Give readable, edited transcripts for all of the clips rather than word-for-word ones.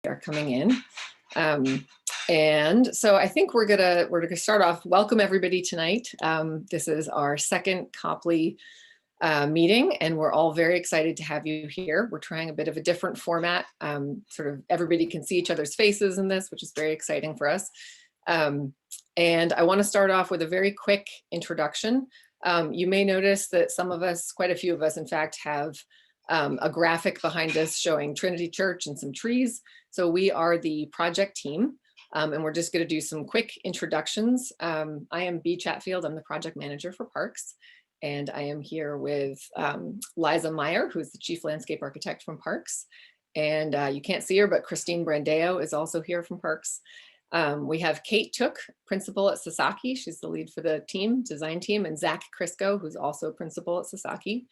are coming in. And so I think we're gonna start off. Welcome everybody tonight. This is our second Copley meeting, and we're all very excited to have you here. We're trying a bit of a different format. Sort of everybody can see each other's faces in this, which is very exciting for us. And I want to start off with a very quick introduction. You may notice that some of us, quite a few of us, in fact, have a graphic behind us showing Trinity Church and some trees. So we are the project team, and we're just going to do some quick introductions. I am Bea Chatfield. I'm the project manager for Parks, and I am here with Liza Meyer, who's the chief landscape architect from Parks. And you can't see her, but Christine Brandeo is also here from Parks. We have Kate Took, principal at Sasaki. She's the lead for the team, design team, and Zach Crisco, who's also principal at Sasaki.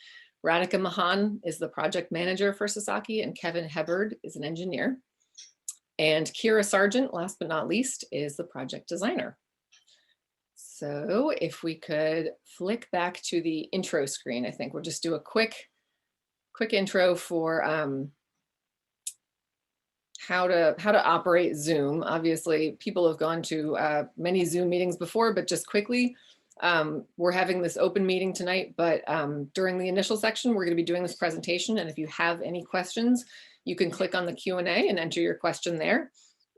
Radhika Mahan is the project manager for Sasaki, and Kevin Hebard is an engineer. And Kira Sargent, last but not least, is the project designer. So if we could flick back to the intro screen, I think we'll just do a quick intro for how to operate Zoom. Obviously, people have gone to many Zoom meetings before, but just quickly, we're having this open meeting tonight, but during the initial section, we're going to be doing this presentation. And if you have any questions, you can click on the Q&A and enter your question there.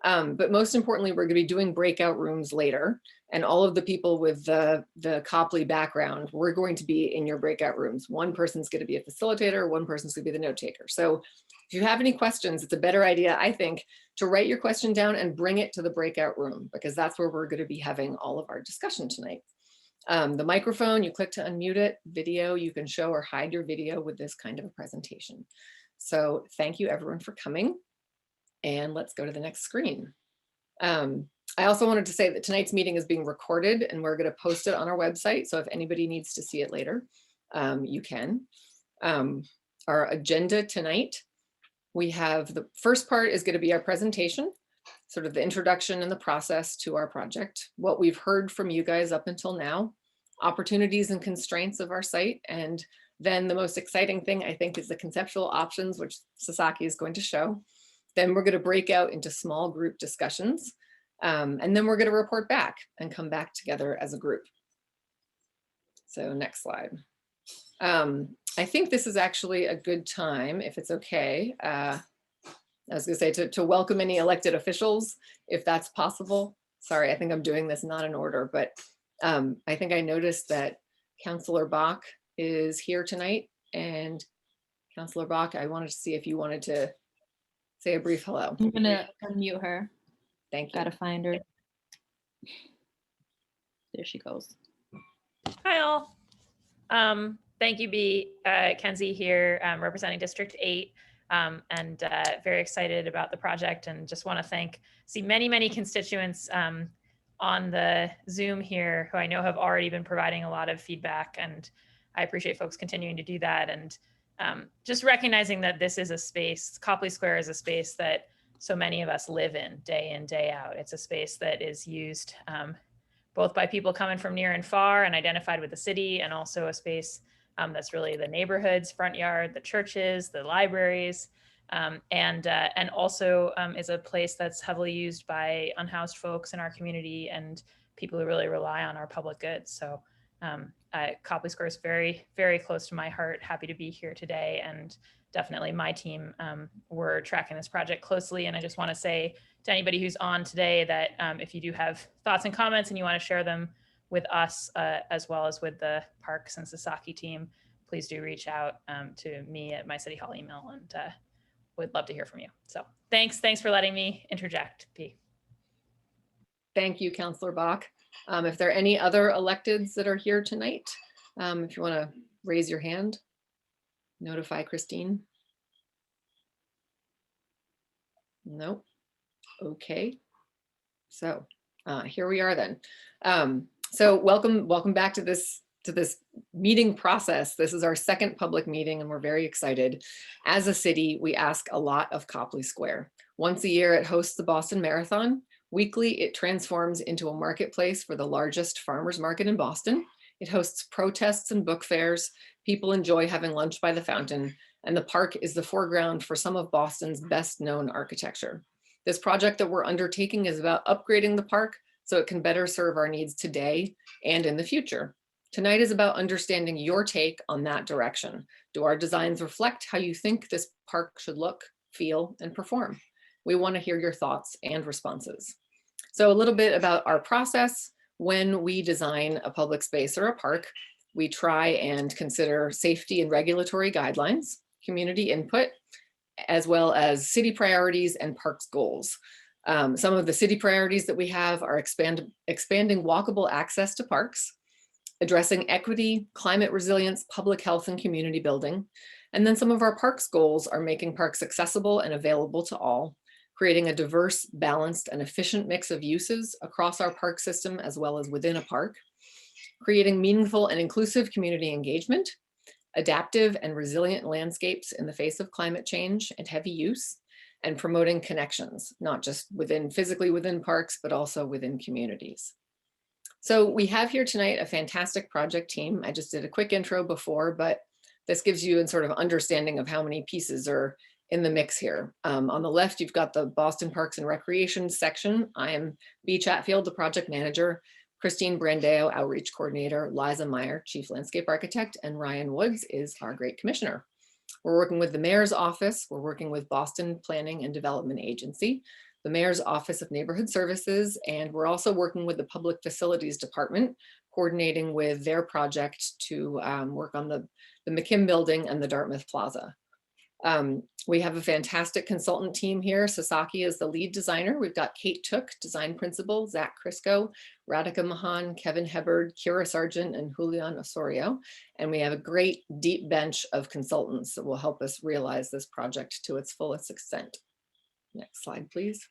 But most importantly, we're going to be doing breakout rooms later. And all of the people with the Copley background, we're going to be in your breakout rooms. One person's going to be a facilitator, one person's going to be the note taker. So if you have any questions, it's a better idea, I think, to write your question down and bring it to the breakout room, because that's where we're going to be having all of our discussion tonight. The microphone, you click to unmute it. Video, you can show or hide your video with this kind of a presentation. So thank you everyone for coming. And let's go to the next screen. I also wanted to say that tonight's meeting is being recorded and we're going to post it on our website. So if anybody needs to see it later, you can. Our agenda tonight, we have the first part is going to be our presentation, sort of the introduction and the process to our project, what we've heard from you guys up until now, opportunities and constraints of our site, and then the most exciting thing, I think, is the conceptual options, which Sasaki is going to show. Then we're going to break out into small group discussions, and then we're going to report back and come back together as a group. So next slide. I think this is actually a good time, if it's okay, I was going to say to welcome any elected officials, if that's possible. Sorry, I think I'm doing this not in order, but I think I noticed that Councillor Bach is here tonight. And Councillor Bach, I wanted to see if you wanted to say a brief hello. I'm going to unmute her. Thank you. Gotta find her. There she goes. Hi all. Thank you, Bea. Kenzie here, representing District 8. And very excited about the project, and just want to see many constituents on the Zoom here who I know have already been providing a lot of feedback, and I appreciate folks continuing to do that. And just recognizing that this is a space, Copley Square is a space that so many of us live in, day out. It's a space that is used both by people coming from near and far and identified with the city, and also a space that's really the neighborhood's front yard, the churches, the libraries, and also is a place that's heavily used by unhoused folks in our community and people who really rely on our public goods. So Copley Square is very close to my heart. Happy to be here today, and definitely my team, we're tracking this project closely. And I just want to say to anybody who's on today that if you do have thoughts and comments and you want to share them with us, as well as with the Parks and Sasaki team, please do reach out to me at my City Hall email, and would love to hear from you. So thanks for letting me interject, Bea. Thank you, Councillor Bach. If there are any other electeds that are here tonight, if you want to raise your hand, notify Christine. No. Okay. So here we are then. So welcome back to this meeting process. This is our second public meeting, and we're very excited. As a city, we ask a lot of Copley Square. Once a year, it hosts the Boston Marathon. Weekly, it transforms into a marketplace for the largest farmers market in Boston. It hosts protests and book fairs. People enjoy having lunch by the fountain, and the park is the foreground for some of Boston's best known architecture. This project that we're undertaking is about upgrading the park so it can better serve our needs today and in the future. Tonight is about understanding your take on that direction. Do our designs reflect how you think this park should look, feel, and perform? We want to hear your thoughts and responses. So a little bit about our process. When we design a public space or a park, we try and consider safety and regulatory guidelines, community input, as well as city priorities and parks goals. Some of the city priorities that we have are expanding walkable access to parks, addressing equity, climate resilience, public health, and community building. And then some of our parks goals are making parks accessible and available to all, creating a diverse, balanced, and efficient mix of uses across our park system as well as within a park, creating meaningful and inclusive community engagement, adaptive and resilient landscapes in the face of climate change and heavy use, and promoting connections, not just physically within parks, but also within communities. So we have here tonight a fantastic project team. I just did a quick intro before, but this gives you a sort of understanding of how many pieces are in the mix here. On the left, you've got the Boston Parks and Recreation section. I am B. Chatfield, the project manager, Christine Brandeo, outreach coordinator, Liza Meyer, chief landscape architect, and Ryan Woods is our great commissioner. We're working with the mayor's office. We're working with Boston Planning and Development Agency, the Mayor's Office of Neighborhood Services, and we're also working with the Public Facilities Department, coordinating with their project to work on the McKim Building and the Dartmouth Plaza. We have a fantastic consultant team here. Sasaki is the lead designer. We've got Kate Took, design principal, Zach Crisco, Radhika Mahan, Kevin Hebard, Kira Sargent, and Julian Osorio. And we have a great deep bench of consultants that will help us realize this project to its fullest extent. Next slide, please.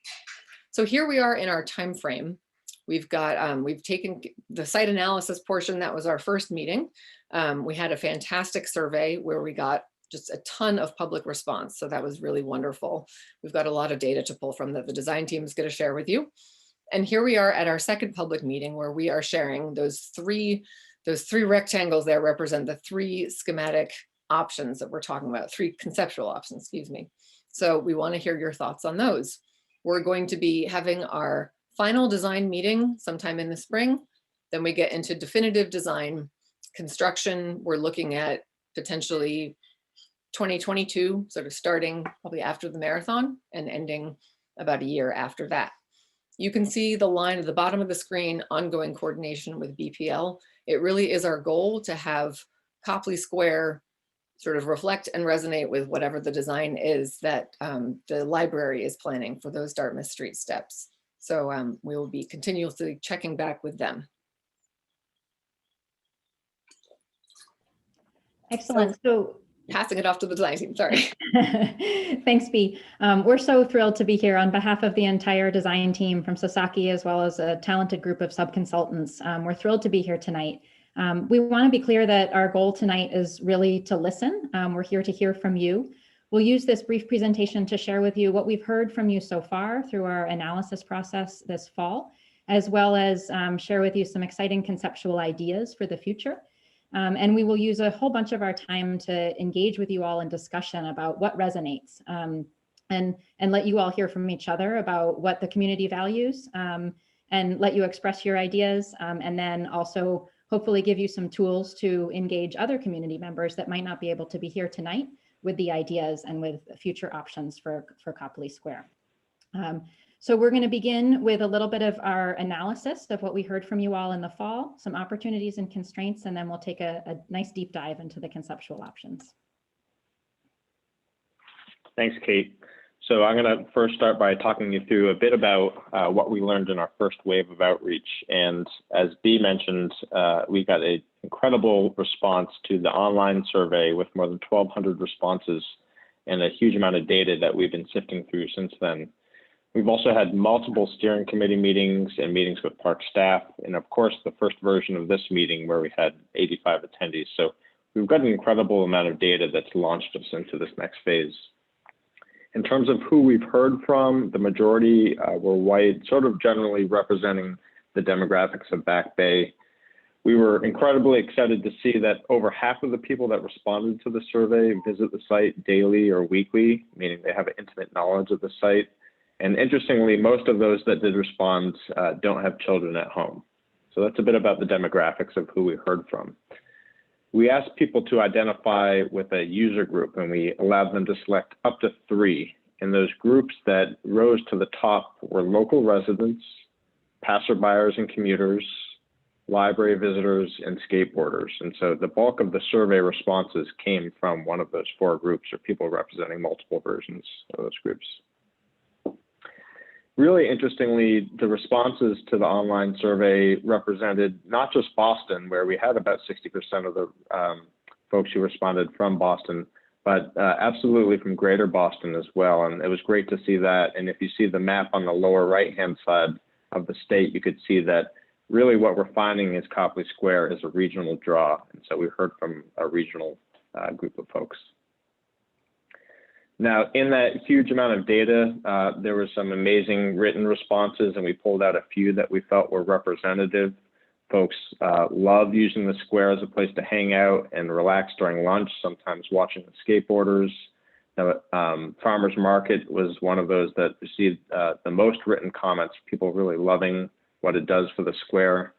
So here we are in our time frame. We've got, we've taken the site analysis portion. That was our first meeting. We had a fantastic survey where we got just a ton of public response. So that was really wonderful. We've got a lot of data to pull from that the design team is going to share with you. And here we are at our second public meeting where we are sharing those three rectangles there represent the three schematic options that we're talking about, three conceptual options, excuse me. So we want to hear your thoughts on those. We're going to be having our final design meeting sometime in the spring. Then we get into definitive design construction. We're looking at potentially 2022, sort of starting probably after the marathon and ending about a year after that. You can see the line at the bottom of the screen, ongoing coordination with BPL. It really is our goal to have Copley Square sort of reflect and resonate with whatever the design is that the library is planning for those Dartmouth Street steps. So we will be continuously checking back with them. Excellent. So passing it off to the design team, sorry. Thanks, Bea. We're so thrilled to be here on behalf of the entire design team from Sasaki, as well as a talented group of sub-consultants. We're thrilled to be here tonight. We want to be clear that our goal tonight is really to listen. We're here to hear from you. We'll use this brief presentation to share with you what we've heard from you so far through our analysis process this fall, as well as share with you some exciting conceptual ideas for the future. And we will use a whole bunch of our time to engage with you all in discussion about what resonates and let you all hear from each other about what the community values and let you express your ideas and then also hopefully give you some tools to engage other community members that might not be able to be here tonight with the ideas and with future options for Copley Square. So we're going to begin with a little bit of our analysis of what we heard from you all in the fall, some opportunities and constraints, and then we'll take a nice deep dive into the conceptual options. Thanks, Kate. So I'm going to first start by talking you through a bit about what we learned in our first wave of outreach. And as Bea mentioned, we got an incredible response to the online survey with more than 1,200 responses and a huge amount of data that we've been sifting through since then. We've also had multiple steering committee meetings and meetings with park staff, and of course, the first version of this meeting where we had 85 attendees. So we've got an incredible amount of data that's launched us into this next phase. In terms of who we've heard from, the majority were white, sort of generally representing the demographics of Back Bay. We were incredibly excited to see that over half of the people that responded to the survey visit the site daily or weekly, meaning they have an intimate knowledge of the site. And interestingly, most of those that did respond don't have children at home. So that's a bit about the demographics of who we heard from. We asked people to identify with a user group, and we allowed them to select up to 3. And those groups that rose to the top were local residents, passerbyers and commuters, library visitors, and skateboarders. And so the bulk of the survey responses came from one of those 4 groups, or people representing multiple versions of those groups. Really interestingly, the responses to the online survey represented not just Boston, where we had about 60% of the folks who responded from Boston, but absolutely from greater Boston as well. And it was great to see that. And if you see the map on the lower right-hand side of the state, you could see that really what we're finding is Copley Square is a regional draw. And so we heard from a regional group of folks. Now, in that huge amount of data, there were some amazing written responses, and we pulled out a few that we felt were representative. Folks love using the square as a place to hang out and relax during lunch, sometimes watching the skateboarders. The farmers market was one of those that received the most written comments, people really loving what it does for the square.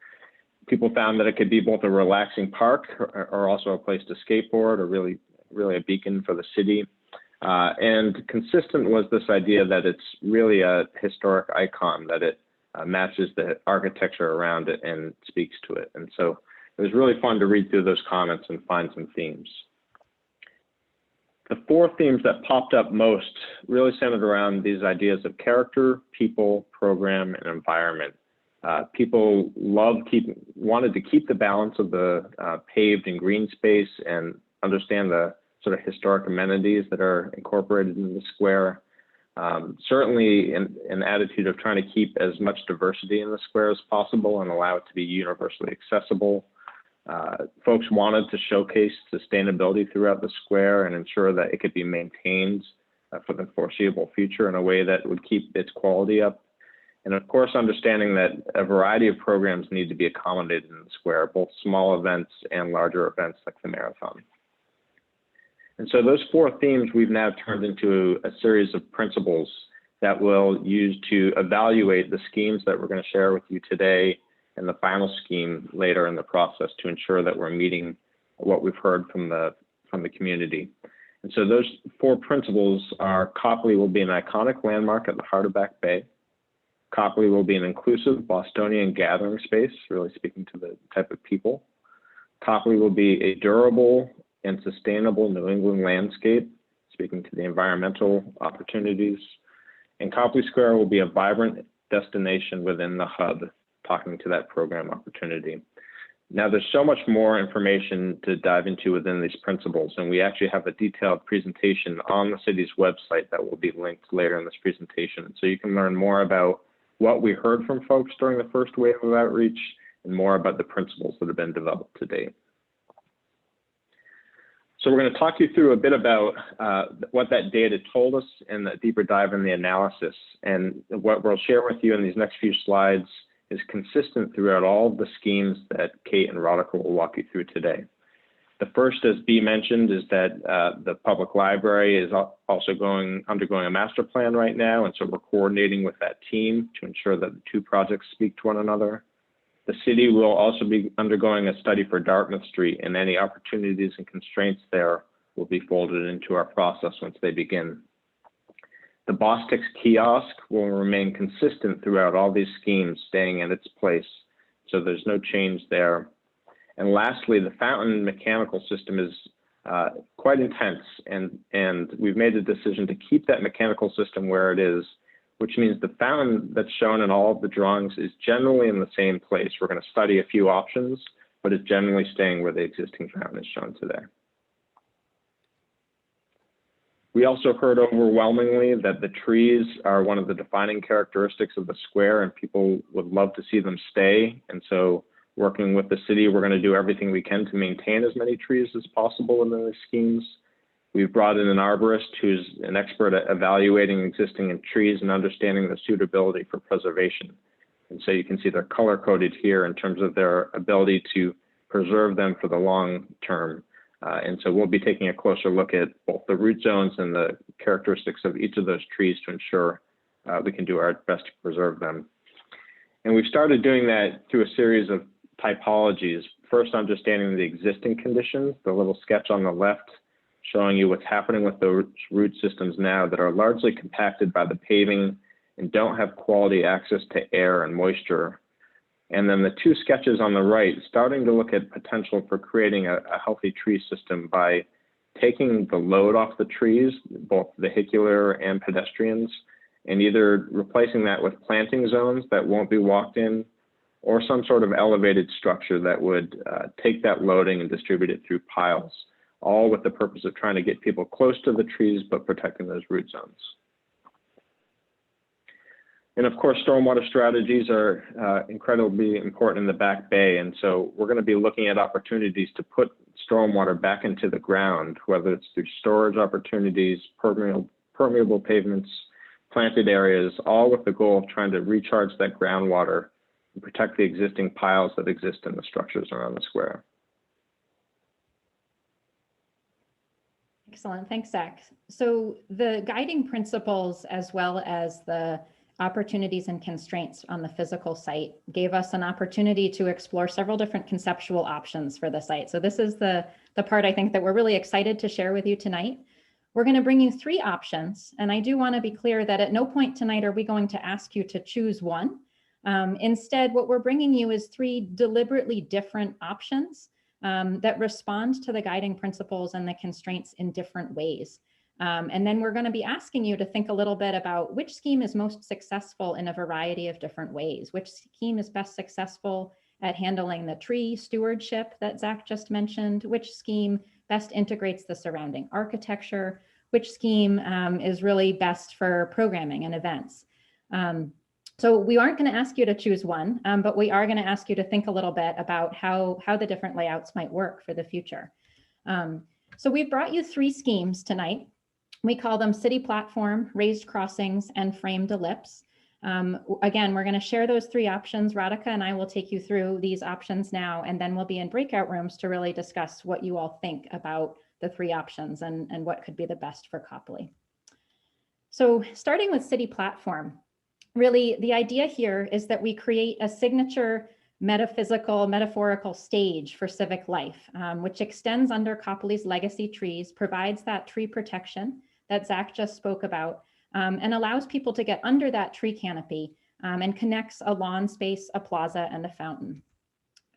People found that it could be both a relaxing park or also a place to skateboard, or really a beacon for the city. And consistent was this idea that it's really a historic icon, that it matches the architecture around it and speaks to it. And so it was really fun to read through those comments and find some themes. The 4 themes that popped up most really centered around these ideas of character, people, program, and environment. People wanted to keep the balance of the paved and green space and understand the sort of historic amenities that are incorporated in the square. Certainly an attitude of trying to keep as much diversity in the square as possible and allow it to be universally accessible. Folks wanted to showcase sustainability throughout the square and ensure that it could be maintained for the foreseeable future in a way that would keep its quality up. And of course, understanding that a variety of programs need to be accommodated in the square, both small events and larger events like the marathon. And so those 4 themes we've now turned into a series of principles that we'll use to evaluate the schemes that we're going to share with you today and the final scheme later in the process to ensure that we're meeting what we've heard from the community. And so those 4 principles are: Copley will be an iconic landmark at the heart of Back Bay. Copley will be an inclusive Bostonian gathering space, really speaking to the type of people. Copley will be a durable and sustainable New England landscape, speaking to the environmental opportunities. And Copley Square will be a vibrant destination within the hub, talking to that program opportunity. Now, there's so much more information to dive into within these principles, and we actually have a detailed presentation on the city's website that will be linked later in this presentation. So you can learn more about what we heard from folks during the first wave of outreach and more about the principles that have been developed to date. So we're going to talk you through a bit about what that data told us and a deeper dive in the analysis. And what we'll share with you in these next few slides is consistent throughout all of the schemes that Kate and Roderick will walk you through today. The first, as Bea mentioned, is that the public library is also undergoing a master plan right now. And so we're coordinating with that team to ensure that the 2 projects speak to one another. The city will also be undergoing a study for Dartmouth Street, and any opportunities and constraints there will be folded into our process once they begin. The Bostix kiosk will remain consistent throughout all these schemes, staying in its place, so there's no change there. And lastly, the fountain mechanical system is quite intense, and we've made the decision to keep that mechanical system where it is, which means the fountain that's shown in all of the drawings is generally in the same place. We're going to study a few options, but it's generally staying where the existing fountain is shown today. We also heard overwhelmingly that the trees are one of the defining characteristics of the square, and people would love to see them stay. And so working with the city, we're going to do everything we can to maintain as many trees as possible in the schemes. We've brought in an arborist who's an expert at evaluating existing trees and understanding the suitability for preservation. And so you can see they're color coded here in terms of their ability to preserve them for the long term. And so we'll be taking a closer look at both the root zones and the characteristics of each of those trees to ensure we can do our best to preserve them. And we've started doing that through a series of typologies. First, understanding the existing conditions, the little sketch on the left showing you what's happening with those root systems now that are largely compacted by the paving and don't have quality access to air and moisture. And then the two sketches on the right, starting to look at potential for creating a healthy tree system by taking the load off the trees, both vehicular and pedestrians, and either replacing that with planting zones that won't be walked in, or some sort of elevated structure that would take that loading and distribute it through piles, all with the purpose of trying to get people close to the trees, but protecting those root zones. And of course, stormwater strategies are incredibly important in the Back Bay. And so we're going to be looking at opportunities to put stormwater back into the ground, whether it's through storage opportunities, permeable pavements, planted areas, all with the goal of trying to recharge that groundwater and protect the existing piles that exist in the structures around the square. Excellent, thanks, Zach. So the guiding principles as well as the opportunities and constraints on the physical site gave us an opportunity to explore several different conceptual options for the site. So this is the part I think that we're really excited to share with you tonight. We're going to bring you three options, and I do want to be clear that at no point tonight are we going to ask you to choose one. Instead, what we're bringing you is three deliberately different options that respond to the guiding principles and the constraints in different ways. And then we're going to be asking you to think a little bit about which scheme is most successful in a variety of different ways, which scheme is best successful at handling the tree stewardship that Zach just mentioned, which scheme best integrates the surrounding architecture, which scheme is really best for programming and events. So we aren't going to ask you to choose one, but we are going to ask you to think a little bit about how the different layouts might work for the future. So we've brought you three schemes tonight. We call them City Platform, Raised Crossings, and Framed Ellipse. Again, we're going to share those three options. Radhika and I will take you through these options now, and then we'll be in breakout rooms to really discuss what you all think about the three options and what could be the best for Copley. So starting with City Platform, really the idea here is that we create a signature metaphorical stage for civic life, which extends under Copley's legacy trees, provides that tree protection that Zach just spoke about, and allows people to get under that tree canopy and connects a lawn space, a plaza, and a fountain.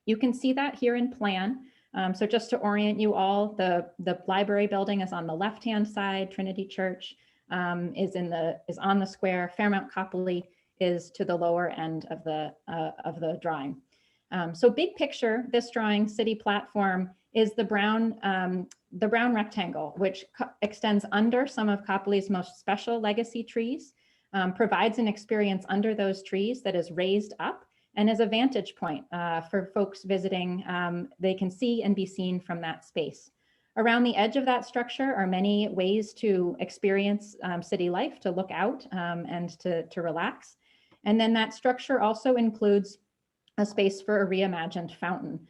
You can see that here in plan. So just to orient you all, the library building is on the left-hand side, Trinity Church is on the square, Fairmount Copley is to the lower end of the drawing. So big picture, this drawing, City Platform, is the brown rectangle, which extends under some of Copley's most special legacy trees, provides an experience under those trees that is raised up and is a vantage point for folks visiting. They can see and be seen from that space. Around the edge of that structure are many ways to experience city life, to look out and to relax. And then that structure also includes a space for a reimagined fountain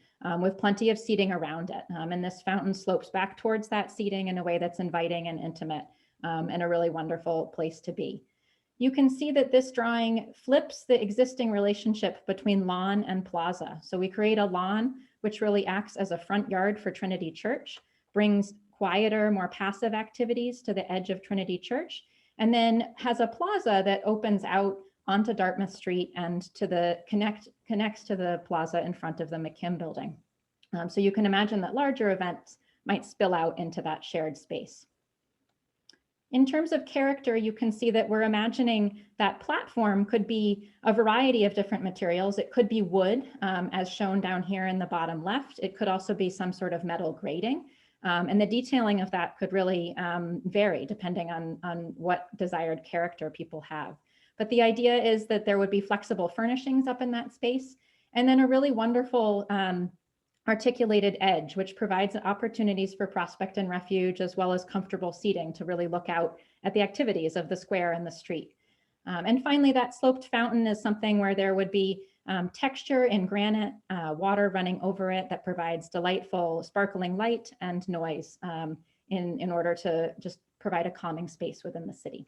with plenty of seating around it. And this fountain slopes back towards that seating in a way that's inviting and intimate and a really wonderful place to be. You can see that this drawing flips the existing relationship between lawn and plaza. So we create a lawn, which really acts as a front yard for Trinity Church, brings quieter, more passive activities to the edge of Trinity Church, and then has a plaza that opens out onto Dartmouth Street and to the connects to the plaza in front of the McKim building. So you can imagine that larger events might spill out into that shared space. In terms of character, you can see that we're imagining that platform could be a variety of different materials. It could be wood, as shown down here in the bottom left. It could also be some sort of metal grating. And the detailing of that could really vary depending on what desired character people have. But the idea is that there would be flexible furnishings up in that space, and then a really wonderful articulated edge, which provides opportunities for prospect and refuge, as well as comfortable seating to really look out at the activities of the square and the street. And finally, that sloped fountain is something where there would be texture in granite, water running over it that provides delightful sparkling light and noise in order to just provide a calming space within the city.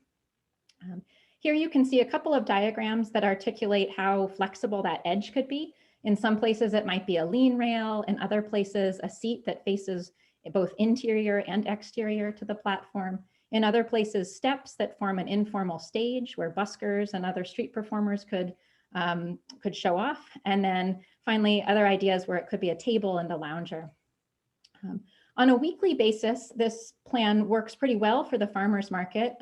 Here you can see a couple of diagrams that articulate how flexible that edge could be. In some places, it might be a lean rail. In other places, a seat that faces both interior and exterior to the platform. In other places, steps that form an informal stage where buskers and other street performers could show off. And then finally, other ideas where it could be a table and a lounger. On a weekly basis, this plan works pretty well for the farmers market.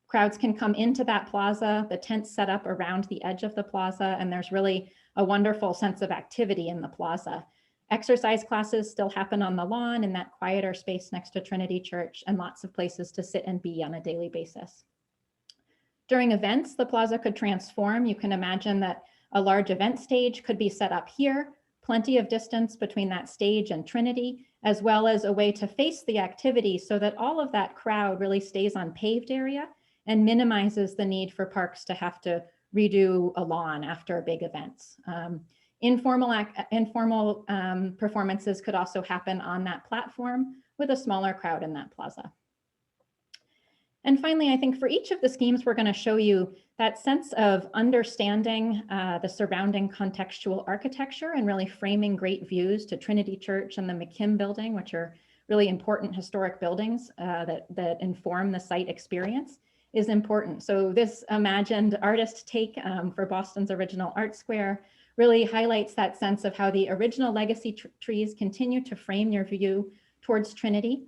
Crowds can come into that plaza, the tents set up around the edge of the plaza, and there's really a wonderful sense of activity in the plaza. Exercise classes still happen on the lawn in that quieter space next to Trinity Church, and lots of places to sit and be on a daily basis. During events, the plaza could transform. You can imagine that a large event stage could be set up here, plenty of distance between that stage and Trinity, as well as a way to face the activity so that all of that crowd really stays on paved area and minimizes the need for parks to have to redo a lawn after big events. Informal performances could also happen on that platform with a smaller crowd in that plaza. And finally, I think for each of the schemes, we're going to show you that sense of understanding the surrounding contextual architecture and really framing great views to Trinity Church and the McKim building, which are really important historic buildings that inform the site experience, is important. So this imagined artist take for Boston's original art square really highlights that sense of how the original legacy trees continue to frame your view towards Trinity,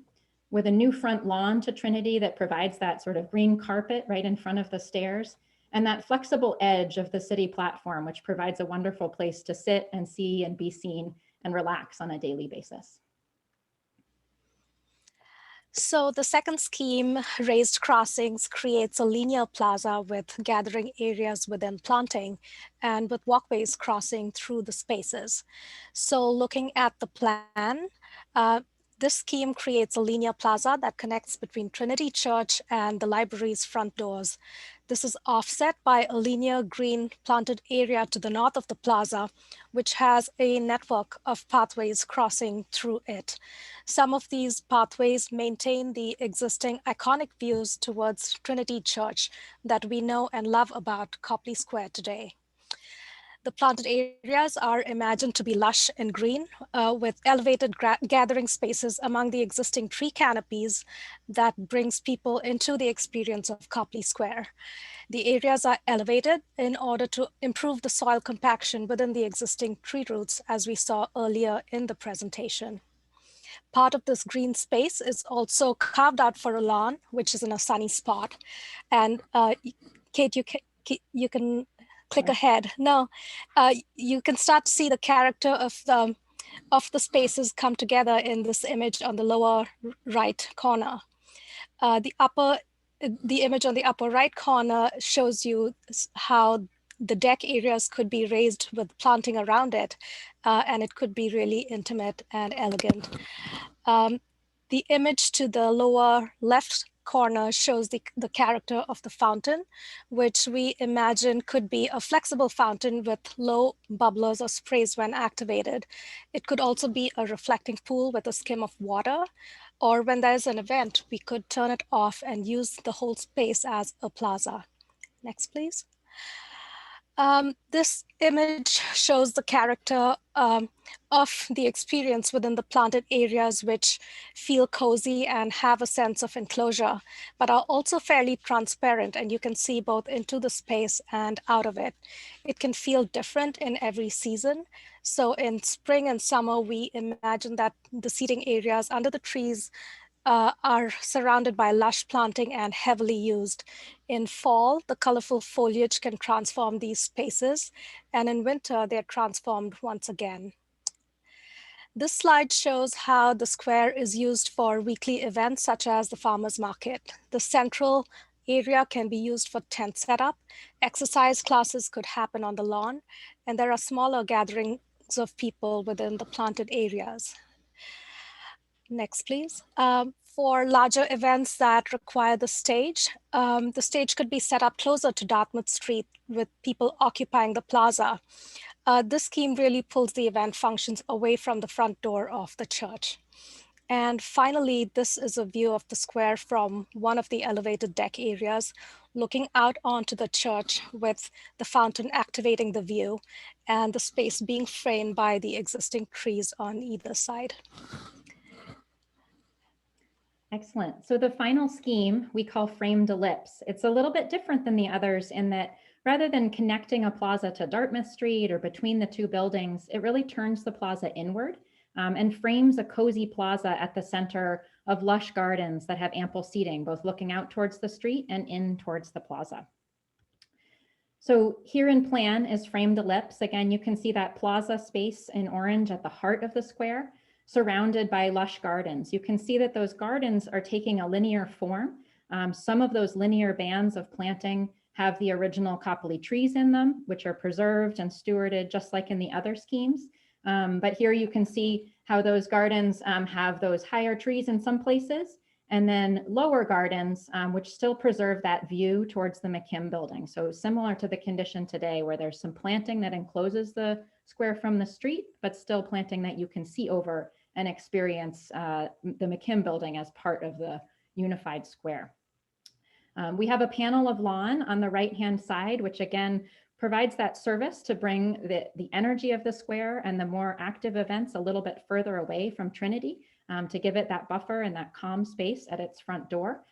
with a new front lawn to Trinity that provides that sort of green carpet right in front of the stairs, and that flexible edge of the city platform, which provides a wonderful place to sit and see and be seen and relax on a daily basis. So the second scheme, Raised Crossings, creates a linear plaza with gathering areas within planting and with walkways crossing through the spaces. So looking at the plan, this scheme creates a linear plaza that connects between Trinity Church and the library's front doors. This is offset by a linear green planted area to the north of the plaza, which has a network of pathways crossing through it. Some of these pathways maintain the existing iconic views towards Trinity Church that we know and love about Copley Square today. The planted areas are imagined to be lush and green with elevated gathering spaces among the existing tree canopies that brings people into the experience of Copley Square. The areas are elevated in order to improve the soil compaction within the existing tree roots, as we saw earlier in the presentation. Part of this green space is also carved out for a lawn, which is in a sunny spot. And Kate, you can click ahead. No, you can start to see the character of the spaces come together in this image on the lower right corner. The image on the upper right corner shows you how the deck areas could be raised with planting around it, and it could be really intimate and elegant. The image to the lower left corner shows the character of the fountain, which we imagine could be a flexible fountain with low bubblers or sprays when activated. It could also be a reflecting pool with a skim of water, or when there's an event, we could turn it off and use the whole space as a plaza. Next, please. This image shows the character of the experience within the planted areas, which feel cozy and have a sense of enclosure, but are also fairly transparent, and you can see both into the space and out of it. It can feel different in every season. So in spring and summer, we imagine that the seating areas under the trees are surrounded by lush planting and heavily used. In fall, the colorful foliage can transform these spaces, and in winter, they're transformed once again. This slide shows how the square is used for weekly events such as the farmers market. The central area can be used for tent setup. Exercise classes could happen on the lawn, and there are smaller gatherings of people within the planted areas. Next, please. For larger events that require the stage could be set up closer to Dartmouth Street with people occupying the plaza. This scheme really pulls the event functions away from the front door of the church. And finally, this is a view of the square from one of the elevated deck areas, looking out onto the church with the fountain activating the view and the space being framed by the existing trees on either side. Excellent. So the final scheme we call framed ellipse. It's a little bit different than the others in that rather than connecting a plaza to Dartmouth Street or between the two buildings, it really turns the plaza inward and frames a cozy plaza at the center of lush gardens that have ample seating, both looking out towards the street and in towards the plaza. So here in plan is framed ellipse. Again, you can see that plaza space in orange at the heart of the square, surrounded by lush gardens. You can see that those gardens are taking a linear form. Some of those linear bands of planting have the original Copley trees in them, which are preserved and stewarded just like in the other schemes. But here you can see how those gardens have those higher trees in some places, and then lower gardens, which still preserve that view towards the McKim building. So similar to the condition today, where there's some planting that encloses the square from the street, but still planting that you can see over and experience the McKim building as part of the unified square. We have a panel of lawn on the right-hand side, which again provides that service to bring the energy of the square and the more active events a little bit further away from Trinity to give it that buffer and that calm space at its front door.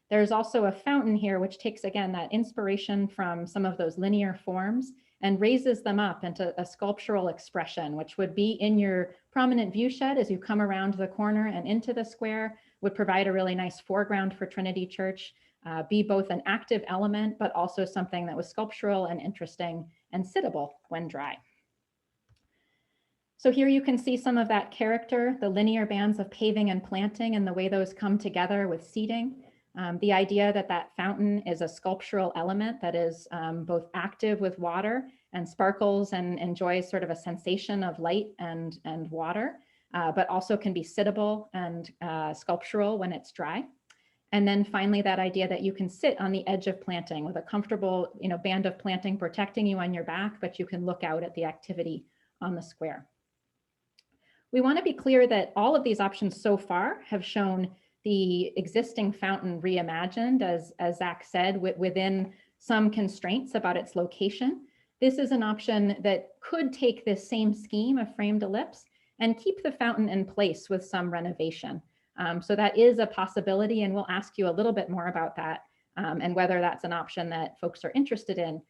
There's also a fountain here, which takes, again, that inspiration from some of those linear forms and raises them up into a sculptural expression, which would be in your prominent view shed as you come around the corner and into the square, would provide a really nice foreground for Trinity Church, be both an active element, but also something that was sculptural and interesting and sittable when dry. So here you can see some of that character, the linear bands of paving and planting and the way those come together with seating. The idea that that fountain is a sculptural element that is both active with water and sparkles and enjoys sort of a sensation of light and water, but also can be sittable and sculptural when it's dry. And then finally, that idea that you can sit on the edge of planting with a comfortable, band of planting protecting you on your back, but you can look out at the activity on the square. We want to be clear that all of these options so far have shown the existing fountain reimagined, as Zach said, within some constraints about its location. This is an option that could take this same scheme of framed ellipse and keep the fountain in place with some renovation. So that is a possibility, and we'll ask you a little bit more about that and whether that's an option that folks are interested in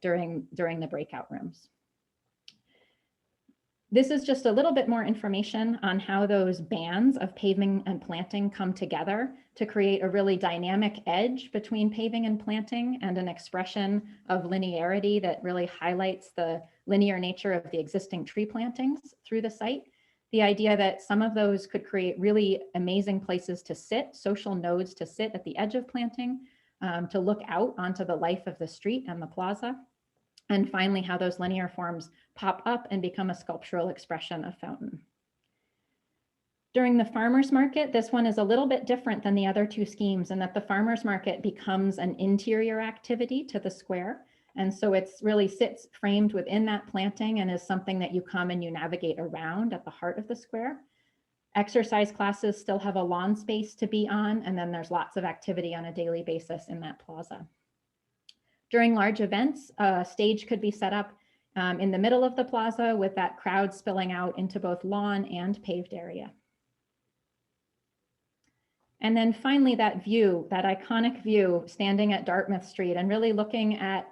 during the breakout rooms. This is just a little bit more information on how those bands of paving and planting come together to create a really dynamic edge between paving and planting and an expression of linearity that really highlights the linear nature of the existing tree plantings through the site. The idea that some of those could create really amazing places to sit, social nodes to sit at the edge of planting, to look out onto the life of the street and the plaza. And finally, how those linear forms pop up and become a sculptural expression of fountain. During the farmers market, this one is a little bit different than the other two schemes in that the farmers market becomes an interior activity to the square. And so it's really sits framed within that planting and is something that you come and you navigate around at the heart of the square. Exercise classes still have a lawn space to be on, and then there's lots of activity on a daily basis in that plaza. During large events, a stage could be set up in the middle of the plaza with that crowd spilling out into both lawn and paved area. And then finally, that view, that iconic view standing at Dartmouth Street and really looking at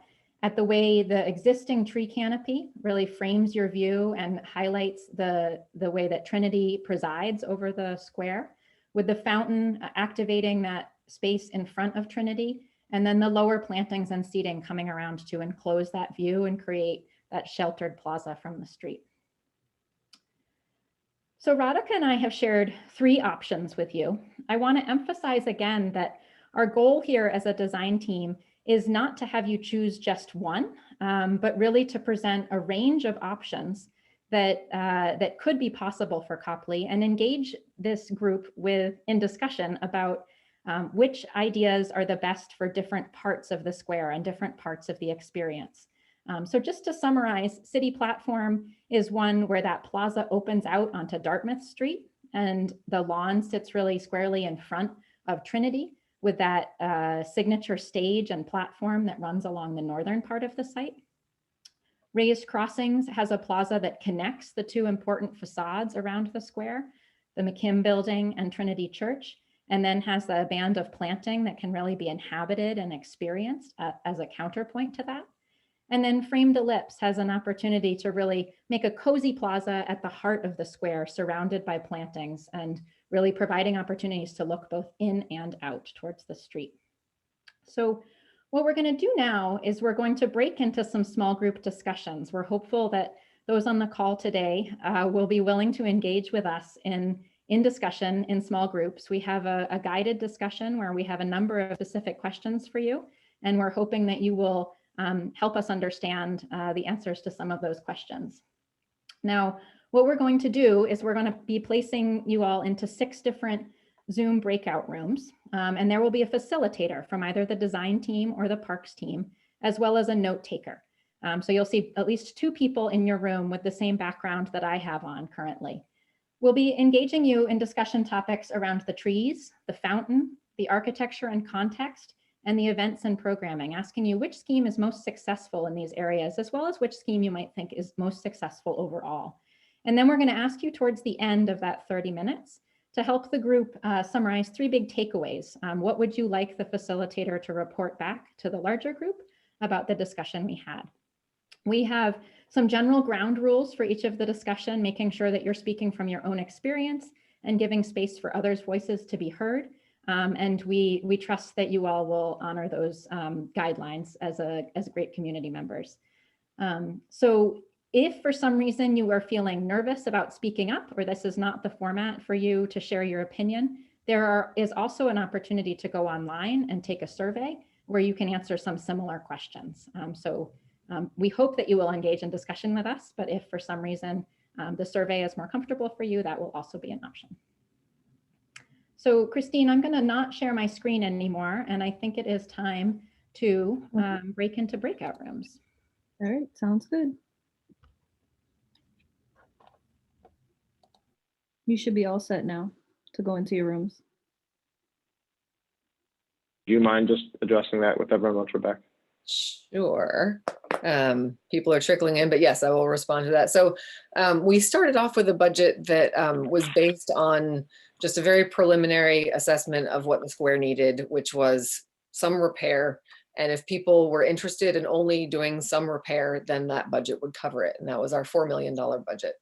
the way the existing tree canopy really frames your view and highlights the way that Trinity presides over the square, with the fountain activating that space in front of Trinity, and then the lower plantings and seating coming around to enclose that view and create that sheltered plaza from the street. So Radhika and I have shared 3 options with you. I want to emphasize again that our goal here as a design team is not to have you choose just one, but really to present a range of options that could be possible for Copley and engage this group in discussion about which ideas are the best for different parts of the square and different parts of the experience. So just to summarize, City Platform is one where that plaza opens out onto Dartmouth Street and the lawn sits really squarely in front of Trinity, with that signature stage and platform that runs along the northern part of the site. Raised Crossings has a plaza that connects the two important facades around the square, the McKim Building and Trinity Church, and then has a band of planting that can really be inhabited and experienced as a counterpoint to that. And then Framed Ellipse has an opportunity to really make a cozy plaza at the heart of the square, surrounded by plantings and really providing opportunities to look both in and out towards the street. So what we're going to do now is we're going to break into some small group discussions. We're hopeful that those on the call today will be willing to engage with us in discussion in small groups. We have a guided discussion where we have a number of specific questions for you, and we're hoping that you will help us understand the answers to some of those questions. Now, what we're going to do is we're going to be placing you all into 6 different Zoom breakout rooms, and there will be a facilitator from either the design team or the parks team, as well as a note taker. So you'll see at least 2 people in your room with the same background that I have on currently. We'll be engaging you in discussion topics around the trees, the fountain, the architecture and context, and the events and programming, asking you which scheme is most successful in these areas, as well as which scheme you might think is most successful overall. And then we're going to ask you towards the end of that 30 minutes to help the group summarize 3 big takeaways. What would you like the facilitator to report back to the larger group about the discussion we had? We have some general ground rules for each of the discussion, making sure that you're speaking from your own experience and giving space for others' voices to be heard. And we trust that you all will honor those guidelines as great community members. So if for some reason you are feeling nervous about speaking up, or this is not the format for you to share your opinion, there is also an opportunity to go online and take a survey where you can answer some similar questions. We hope that you will engage in discussion with us, but if for some reason the survey is more comfortable for you, that will also be an option. So Christine, I'm going to not share my screen anymore, and I think it is time to break into breakout rooms. All right, sounds good. You should be all set now to go into your rooms. Do you mind just addressing that with everyone else, Rebecca? Sure. People are trickling in, but yes, I will respond to that. So we started off with a budget that was based on just a very preliminary assessment of what the square needed, which was some repair. And if people were interested in only doing some repair, then that budget would cover it. And that was our $4 million budget.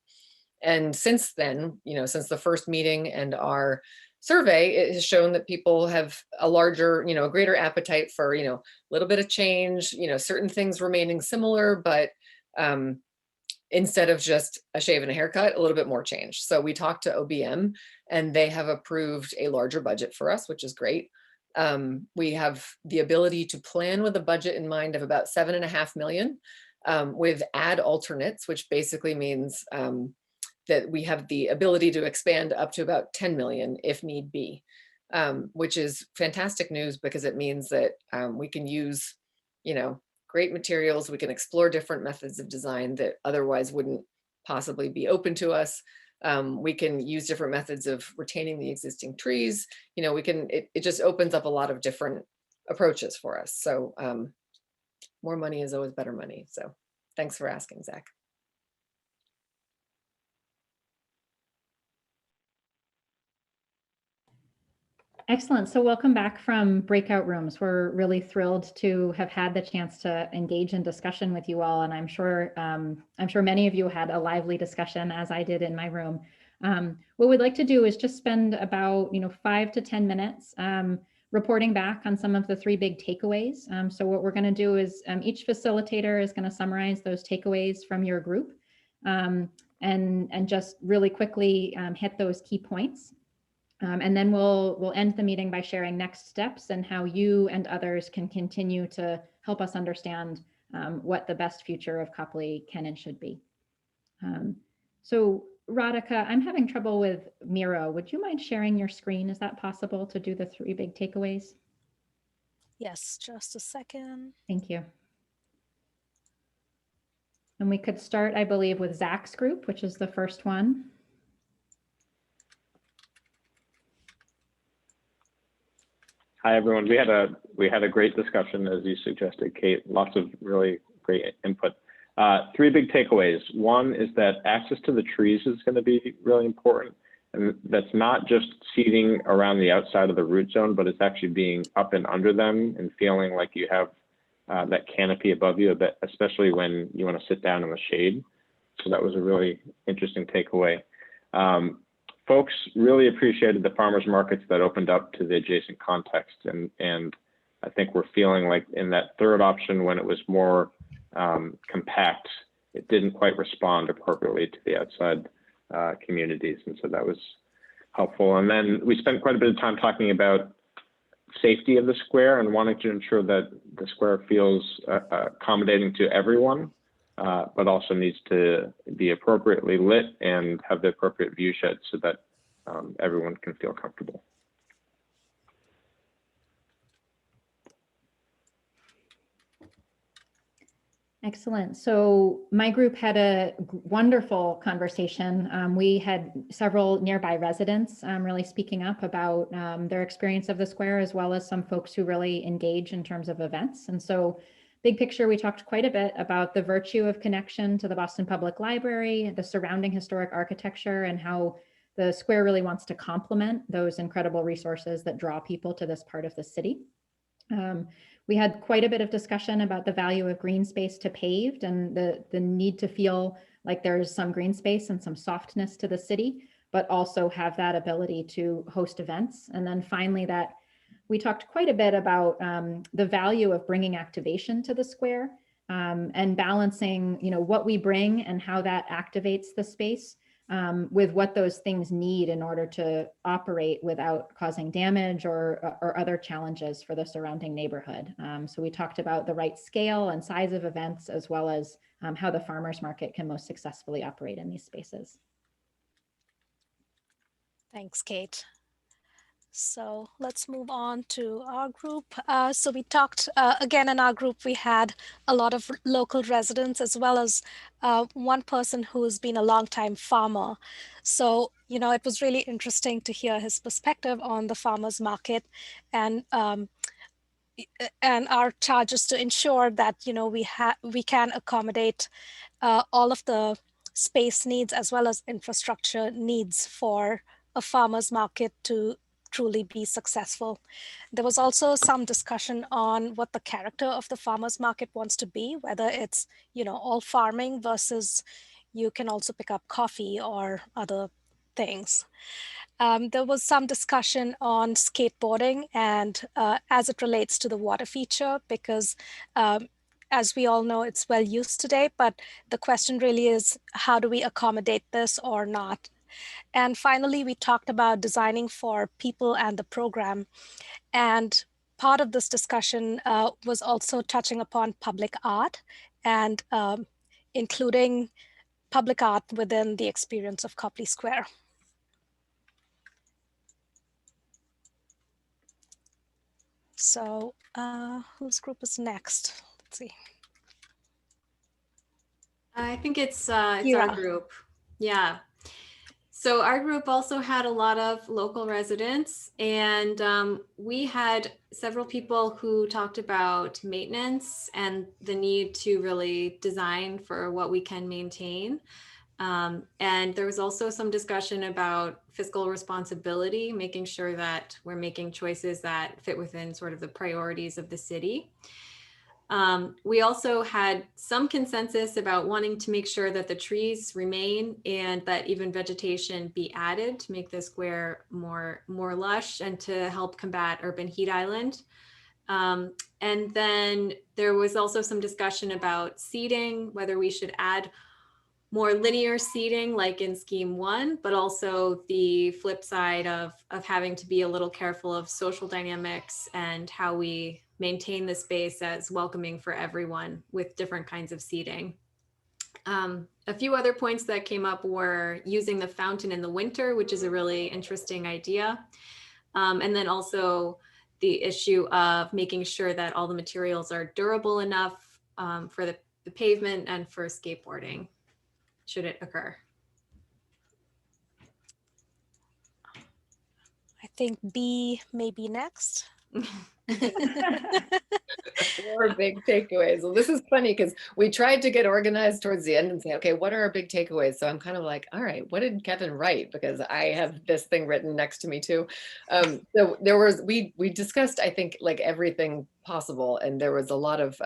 And since then, since the first meeting and our survey, it has shown that people have a larger, a greater appetite for, a little bit of change, certain things remaining similar, but instead of just a shave and a haircut, a little bit more change. So we talked to OBM and they have approved a larger budget for us, which is great. We have the ability to plan with a budget in mind of about $7.5 million with add alternates, which basically means that we have the ability to expand up to about 10 million if need be, which is fantastic news because it means that we can use, great materials. We can explore different methods of design that otherwise wouldn't possibly be open to us. We can use different methods of retaining the existing trees. It just opens up a lot of different approaches for us. So more money is always better money. So thanks for asking, Zach. Excellent. So welcome back from breakout rooms. We're really thrilled to have had the chance to engage in discussion with you all, and I'm sure many of you had a lively discussion, as I did in my room. What we'd like to do is just spend about 5 to 10 minutes reporting back on some of the 3 big takeaways. So what we're going to do is each facilitator is going to summarize those takeaways from your group, and just really quickly hit those key points. And then we'll end the meeting by sharing next steps and how you and others can continue to help us understand what the best future of Copley can and should be. So Radhika, I'm having trouble with Miro. Would you mind sharing your screen? Is that possible to do the 3 big takeaways? Yes, just a second. Thank you. And we could start, I believe, with Zach's group, which is the first one. Hi, everyone. We had a great discussion, as you suggested, Kate. Lots of really great input. Three big takeaways. One is that access to the trees is going to be really important. And that's not just seating around the outside of the root zone, but it's actually being up and under them and feeling like you have that canopy above you, especially when you want to sit down in the shade. So that was a really interesting takeaway. Folks really appreciated the farmers markets that opened up to the adjacent context. And I think we're feeling like in that third option, when it was more compact, it didn't quite respond appropriately to the outside communities. And so that was helpful. And then we spent quite a bit of time talking about safety of the square and wanting to ensure that the square feels accommodating to everyone, but also needs to be appropriately lit and have the appropriate view shed so that everyone can feel comfortable. Excellent. So my group had a wonderful conversation. We had several nearby residents really speaking up about their experience of the square, as well as some folks who really engage in terms of events. And so big picture, we talked quite a bit about the virtue of connection to the Boston Public Library, the surrounding historic architecture, and how the square really wants to complement those incredible resources that draw people to this part of the city. We had quite a bit of discussion about the value of green space to paved and the need to feel like there's some green space and some softness to the city, but also have that ability to host events. And then finally, that we talked quite a bit about the value of bringing activation to the square and balancing, what we bring and how that activates the space with what those things need in order to operate without causing damage or other challenges for the surrounding neighborhood. So we talked about the right scale and size of events, as well as how the farmers market can most successfully operate in these spaces. Thanks, Kate. So let's move on to our group. So we talked, again, in our group, we had a lot of local residents, as well as one person who's been a longtime farmer. So, it was really interesting to hear his perspective on the farmers market and our charge is to ensure that, we can accommodate all of the space needs as well as infrastructure needs for a farmer's market to truly be successful. There was also some discussion on what the character of the farmer's market wants to be, whether it's, all farming versus you can also pick up coffee or other things. There was some discussion on skateboarding and as it relates to the water feature, because as we all know, it's well used today, but the question really is, how do we accommodate this or not? And finally, we talked about designing for people and the program. And part of this discussion was also touching upon public art and including public art within the experience of Copley Square. So whose group is next? Let's see. I think it's our group. Yeah. So our group also had a lot of local residents, and we had several people who talked about maintenance and the need to really design for what we can maintain. And there was also some discussion about fiscal responsibility, making sure that we're making choices that fit within sort of the priorities of the city. We also had some consensus about wanting to make sure that the trees remain and that even vegetation be added to make the square more lush and to help combat urban heat island. And then there was also some discussion about seating, whether we should add more linear seating like in scheme 1, but also the flip side of having to be a little careful of social dynamics and how we maintain the space as welcoming for everyone with different kinds of seating. A few other points that came up were using the fountain in the winter, which is a really interesting idea. And then also the issue of making sure that all the materials are durable enough for the pavement and for skateboarding, should it occur. I think B may be next. Four big takeaways. Well, this is funny because we tried to get organized towards the end and say, okay, what are our big takeaways? So I'm kind of like, all right, what did Kevin write? Because I have this thing written next to me too. So there was, we discussed, I think, like everything possible. And there was a lot of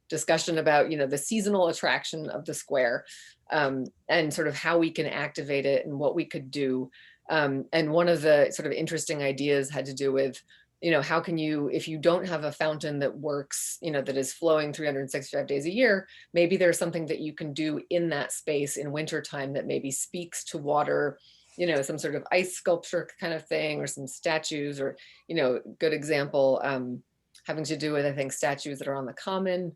discussion about, you know, the seasonal attraction of the square and sort of how we can activate it and what we could do. And one of the sort of interesting ideas had to do with, you know, how can you, if you don't have a fountain that works, you know, that is flowing 365 days a year, maybe there's something that you can do in that space in wintertime that maybe speaks to water, you know, some sort of ice sculpture kind of thing, or some statues, or, you know, good example, having to do with, I think, statues that are on the common,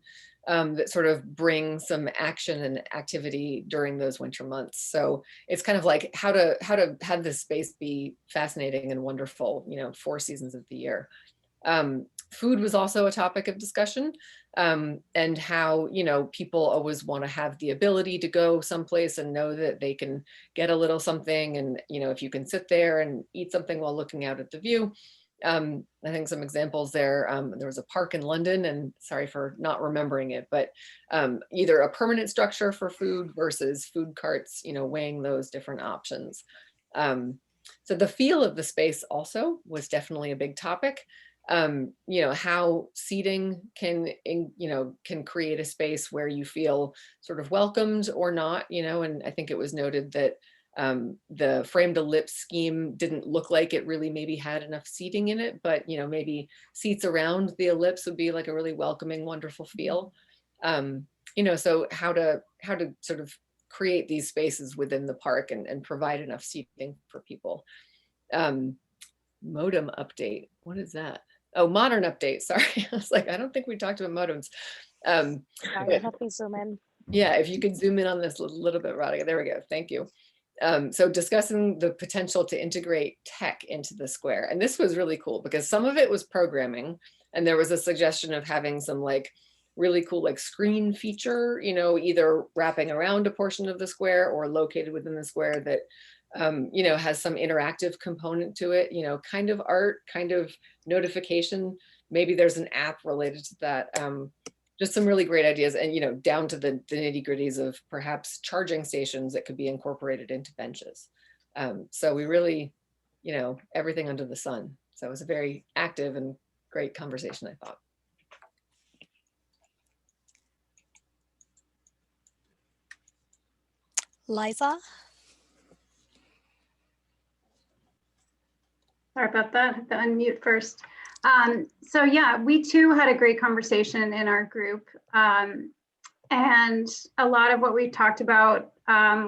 that sort of bring some action and activity during those winter months. So it's kind of like how to have this space be fascinating and wonderful, you know, 4 seasons of the year. Food was also a topic of discussion, and how, you know, people always want to have the ability to go someplace and know that they can get a little something. And, you know, if you can sit there and eat something while looking out at the view. I think some examples there, there was a park in London, and sorry for not remembering it, but either a permanent structure for food versus food carts, you know, weighing those different options. So the feel of the space also was definitely a big topic. You know, how seating can, you know, can create a space where you feel sort of welcomed or not, you know, and I think it was noted that the framed ellipse scheme didn't look like it really maybe had enough seating in it, but, you know, maybe seats around the ellipse would be like a really welcoming, wonderful feel. You know, so how to sort of create these spaces within the park and provide enough seating for people. Modem update, what is that? Oh, modern update, sorry. I was like, I don't think we talked about modems. Sorry, let me zoom in. Yeah, if you could zoom in on this a little bit, Radhika, there we go, thank you. So discussing the potential to integrate tech into the square. And this was really cool because some of it was programming, and there was a suggestion of having some like really cool like screen feature, you know, either wrapping around a portion of the square or located within the square that, you know, has some interactive component to it, you know, kind of art, kind of notification. Maybe there's an app related to that. Just some really great ideas, and, you know, down to the nitty gritties of perhaps charging stations that could be incorporated into benches. So we really, you know, everything under the sun. So it was a very active and great conversation, I thought. Liza? Sorry about that, I have to unmute first. So yeah, we too had a great conversation in our group. And a lot of what we talked about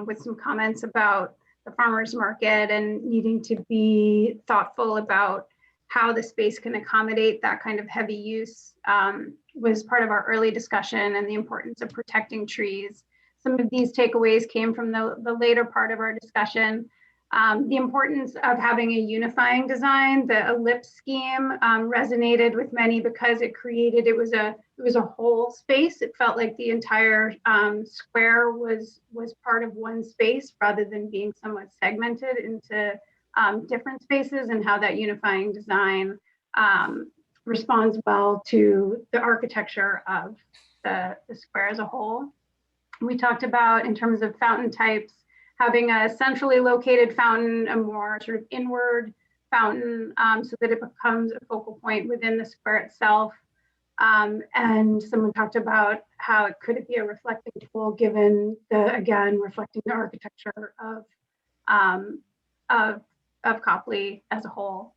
with some comments about the farmers market and needing to be thoughtful about how the space can accommodate that kind of heavy use was part of our early discussion, and the importance of protecting trees. Some of these takeaways came from the later part of our discussion. The importance of having a unifying design, the ellipse scheme resonated with many because it created, it was a whole space. It felt like the entire square was part of one space rather than being somewhat segmented into different spaces, and how that unifying design responds well to the architecture of the square as a whole. We talked about, in terms of fountain types, having a centrally located fountain, a more sort of inward fountain, so that it becomes a focal point within the square itself. And someone talked about how it could be a reflecting tool, given again, reflecting the architecture of Copley as a whole.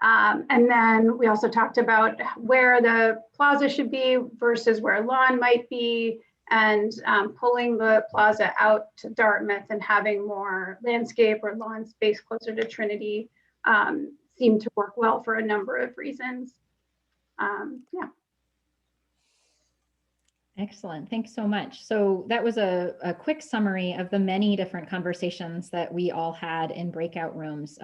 And then we also talked about where the plaza should be versus where lawn might be, and pulling the plaza out to Dartmouth and having more landscape or lawn space closer to Trinity seemed to work well for a number of reasons. Yeah. Excellent, thanks so much. So that was a quick summary of the many different conversations that we all had in breakout rooms.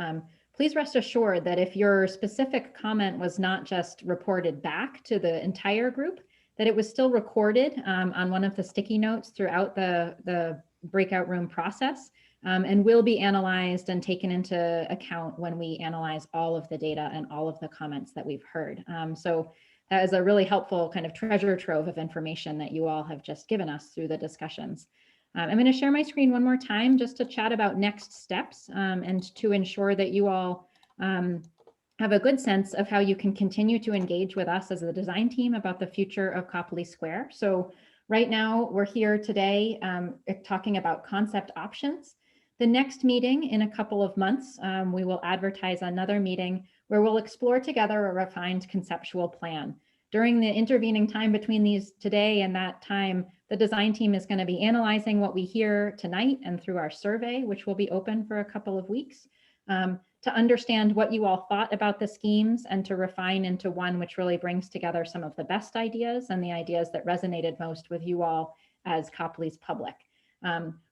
Please rest assured that if your specific comment was not just reported back to the entire group, that it was still recorded on one of the sticky notes throughout the breakout room process. and will be analyzed and taken into account when we analyze all of the data and all of the comments that we've heard. So that is a really helpful kind of treasure trove of information that you all have just given us through the discussions. I'm going to share my screen one more time just to chat about next steps and to ensure that you all have a good sense of how you can continue to engage with us as the design team about the future of Copley Square. So right now we're here today talking about concept options. The next meeting in a couple of months, we will advertise another meeting where we'll explore together a refined conceptual plan. During the intervening time between these today and that time, the design team is going to be analyzing what we hear tonight and through our survey, which will be open for a couple of weeks, to understand what you all thought about the schemes and to refine into one which really brings together some of the best ideas and the ideas that resonated most with you all as Copley's public.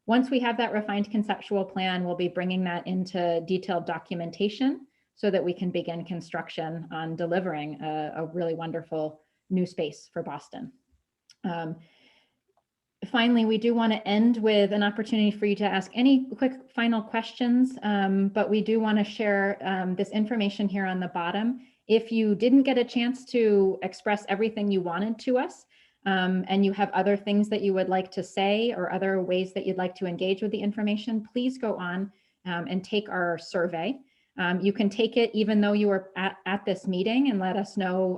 Once we have that refined conceptual plan, we'll be bringing that into detailed documentation so that we can begin construction on delivering a really wonderful new space for Boston. Finally, we do want to end with an opportunity for you to ask any quick final questions, but we do want to share this information here on the bottom. If you didn't get a chance to express everything you wanted to us, and you have other things that you would like to say or other ways that you'd like to engage with the information, please go on and take our survey. You can take it even though you were at this meeting and let us know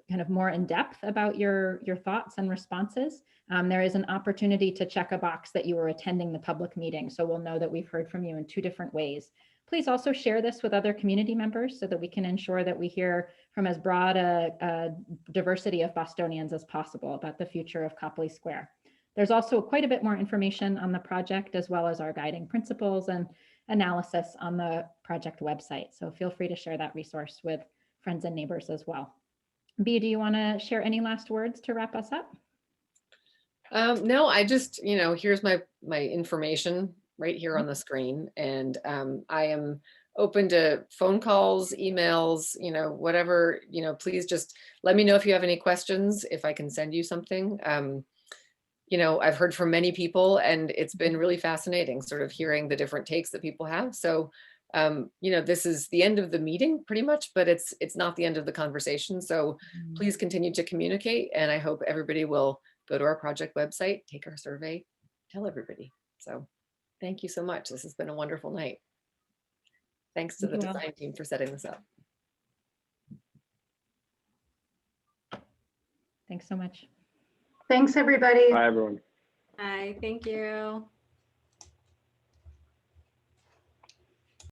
kind of more in depth about your thoughts and responses. There is an opportunity to check a box that you were attending the public meeting, so we'll know that we've heard from you in 2 different ways. Please also share this with other community members so that we can ensure that we hear from as broad a diversity of Bostonians as possible about the future of Copley Square. There's also quite a bit more information on the project as well as our guiding principles and analysis on the project website. So feel free to share that resource with friends and neighbors as well. Bea, do you want to share any last words to wrap us up? No, I just, here's my information right here on the screen. And I am open to phone calls, emails, whatever, please just let me know if you have any questions, if I can send you something. I've heard from many people and it's been really fascinating sort of hearing the different takes that people have. So, this is the end of the meeting pretty much, but it's not the end of the conversation. So please continue to communicate. And I hope everybody will go to our project website, take our survey, tell everybody. So thank you so much. This has been a wonderful night. Thanks to the design team for setting this up. Thanks so much. Thanks, everybody. Bye, everyone. Hi, thank you.